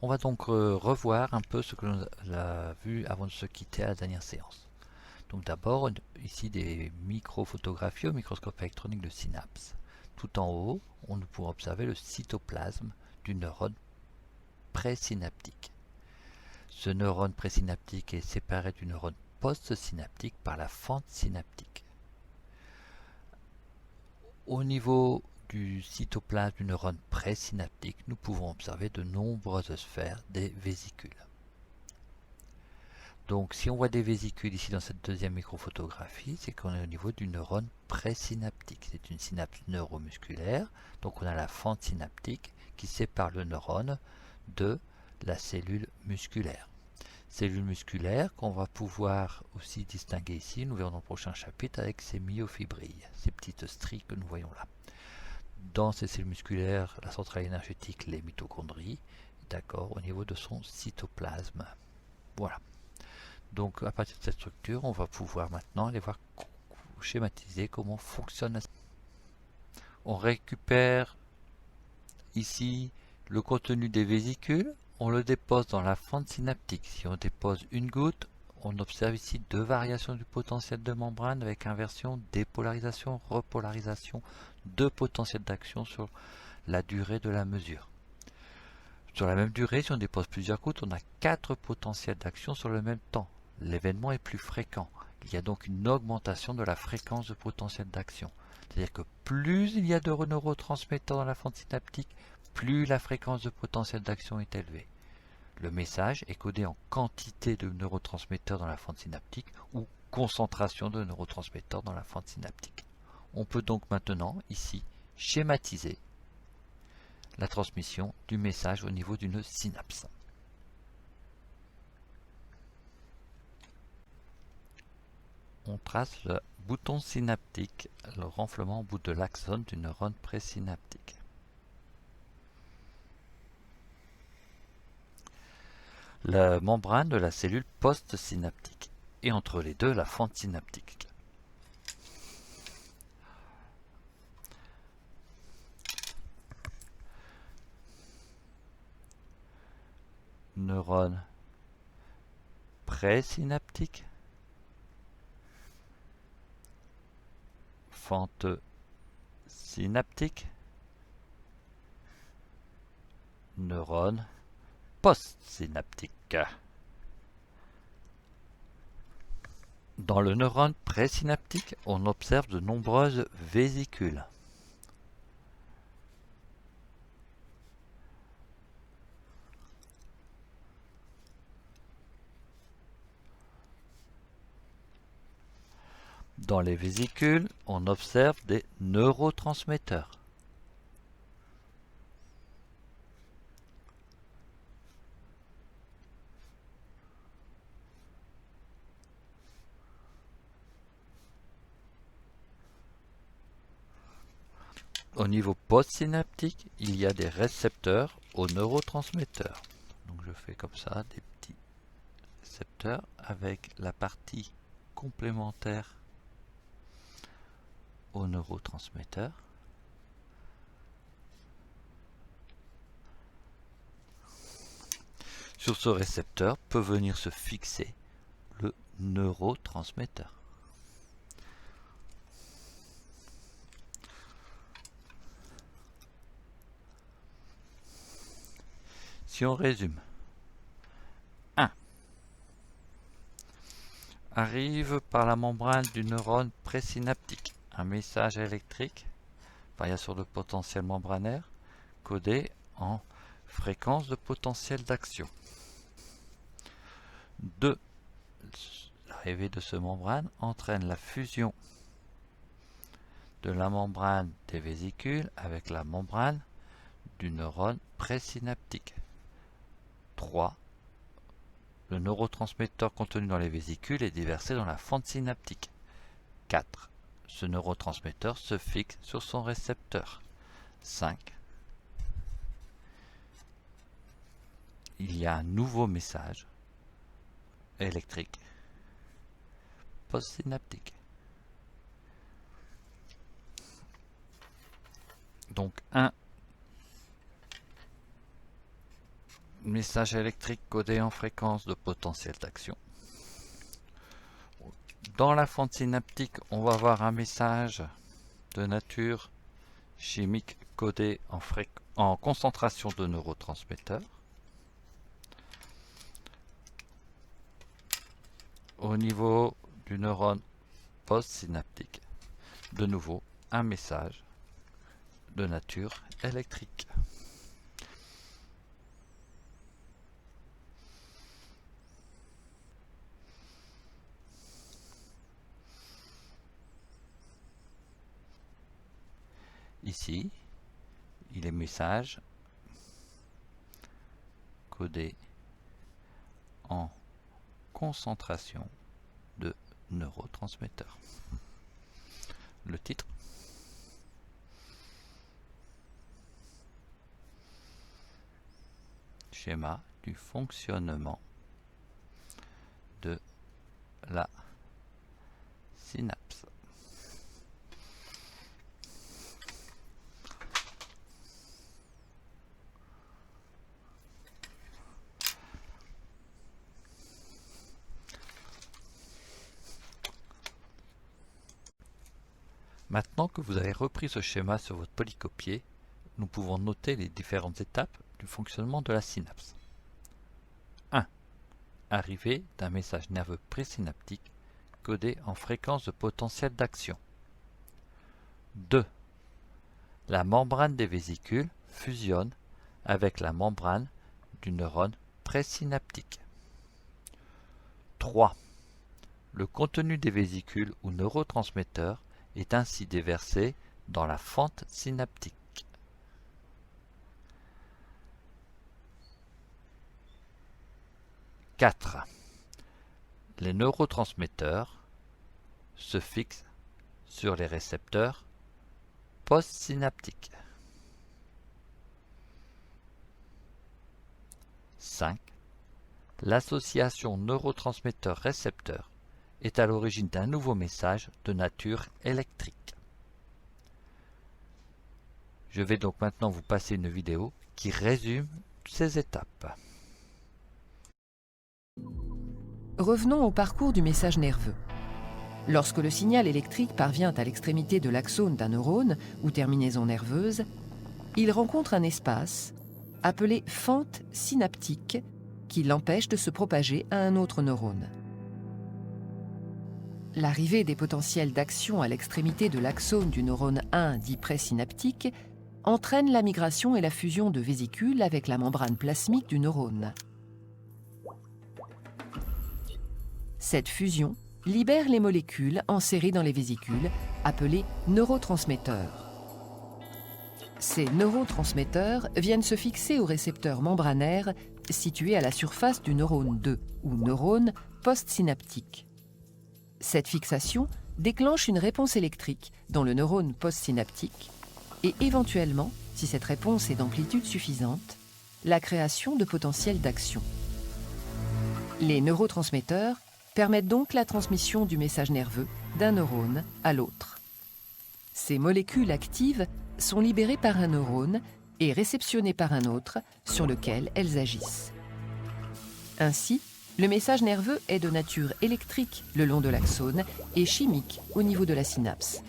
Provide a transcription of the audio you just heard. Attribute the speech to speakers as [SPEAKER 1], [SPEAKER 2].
[SPEAKER 1] On va donc revoir un peu ce que l'on a vu avant de se quitter à la dernière séance. Donc d'abord, ici des microphotographies au microscope électronique de synapse. Tout en haut, on pourra observer le cytoplasme du neurone présynaptique. Ce neurone présynaptique est séparé du neurone postsynaptique par la fente synaptique. Au niveau du cytoplasme du neurone présynaptique, nous pouvons observer de nombreuses sphères des vésicules. Donc si on voit des vésicules ici dans cette deuxième microphotographie, c'est qu'on est au niveau du neurone présynaptique. C'est une synapse neuromusculaire, donc on a la fente synaptique qui sépare le neurone de la cellule musculaire. Cellule musculaire qu'on va pouvoir aussi distinguer ici, nous verrons dans le prochain chapitre avec ces myofibrilles, ces petites stries que nous voyons là. Dans ces cellules musculaires, la centrale énergétique, les mitochondries, d'accord, au niveau de son cytoplasme. Voilà. Donc à partir de cette structure, on va pouvoir maintenant aller voir schématiser comment fonctionne la. On récupère ici le contenu des vésicules, on le dépose dans la fente synaptique. Si on dépose une goutte, on observe ici deux variations du potentiel de membrane avec inversion, dépolarisation, repolarisation, deux potentiels d'action sur la durée de la mesure. Sur la même durée, si on dépose plusieurs gouttes, on a 4 potentiels d'action sur le même temps. L'événement est plus fréquent. Il y a donc une augmentation de la fréquence de potentiel d'action. C'est-à-dire que plus il y a de neurotransmetteurs dans la fente synaptique, plus la fréquence de potentiel d'action est élevée. Le message est codé en quantité de neurotransmetteurs dans la fente synaptique ou concentration de neurotransmetteurs dans la fente synaptique. On peut donc maintenant, ici, schématiser la transmission du message au niveau d'une synapse. On trace le bouton synaptique, le renflement au bout de l'axone du neurone présynaptique. La membrane de la cellule postsynaptique et entre les deux la fente synaptique. Neurone présynaptique, fente synaptique, neurone postsynaptique. Dans le neurone présynaptique, on observe de nombreuses vésicules. Dans les vésicules, on observe des neurotransmetteurs. Au niveau postsynaptique, il y a des récepteurs aux neurotransmetteurs. Donc je fais comme ça des petits récepteurs avec la partie complémentaire aux neurotransmetteurs. Sur ce récepteur peut venir se fixer le neurotransmetteur. Si on résume, 1. Arrive par la membrane du neurone présynaptique un message électrique, variation de potentiel membranaire, codé en fréquence de potentiel d'action. 2. L'arrivée de ce membrane entraîne la fusion de la membrane des vésicules avec la membrane du neurone présynaptique. 3. Le neurotransmetteur contenu dans les vésicules est déversé dans la fente synaptique. 4. Ce neurotransmetteur se fixe sur son récepteur. 5. Il y a un nouveau message électrique postsynaptique. Donc 1. Message électrique codé en fréquence de potentiel d'action. Dans la fente synaptique, on va avoir un message de nature chimique codé en concentration de neurotransmetteurs. Au niveau du neurone postsynaptique, de nouveau un message de nature électrique. Ici, il est message codé en concentration de neurotransmetteurs. Le titre. Schéma du fonctionnement de la synapse. Maintenant que vous avez repris ce schéma sur votre polycopier, nous pouvons noter les différentes étapes du fonctionnement de la synapse. 1. Arrivée d'un message nerveux présynaptique codé en fréquence de potentiel d'action. 2. La membrane des vésicules fusionne avec la membrane du neurone présynaptique. 3. Le contenu des vésicules ou neurotransmetteurs est ainsi déversé dans la fente synaptique. 4. Les neurotransmetteurs se fixent sur les récepteurs postsynaptiques. 5. L'association neurotransmetteur-récepteur est à l'origine d'un nouveau message de nature électrique. Je vais donc maintenant vous passer une vidéo qui résume ces étapes.
[SPEAKER 2] Revenons au parcours du message nerveux. Lorsque le signal électrique parvient à l'extrémité de l'axone d'un neurone ou terminaison nerveuse, il rencontre un espace appelé fente synaptique qui l'empêche de se propager à un autre neurone. L'arrivée des potentiels d'action à l'extrémité de l'axone du neurone 1 dit présynaptique entraîne la migration et la fusion de vésicules avec la membrane plasmique du neurone. Cette fusion libère les molécules enserrées dans les vésicules, appelées neurotransmetteurs. Ces neurotransmetteurs viennent se fixer aux récepteurs membranaires situés à la surface du neurone 2 ou neurone postsynaptique. Cette fixation déclenche une réponse électrique dans le neurone postsynaptique et éventuellement, si cette réponse est d'amplitude suffisante, la création de potentiels d'action. Les neurotransmetteurs permettent donc la transmission du message nerveux d'un neurone à l'autre. Ces molécules actives sont libérées par un neurone et réceptionnées par un autre sur lequel elles agissent. Ainsi, le message nerveux est de nature électrique le long de l'axone et chimique au niveau de la synapse.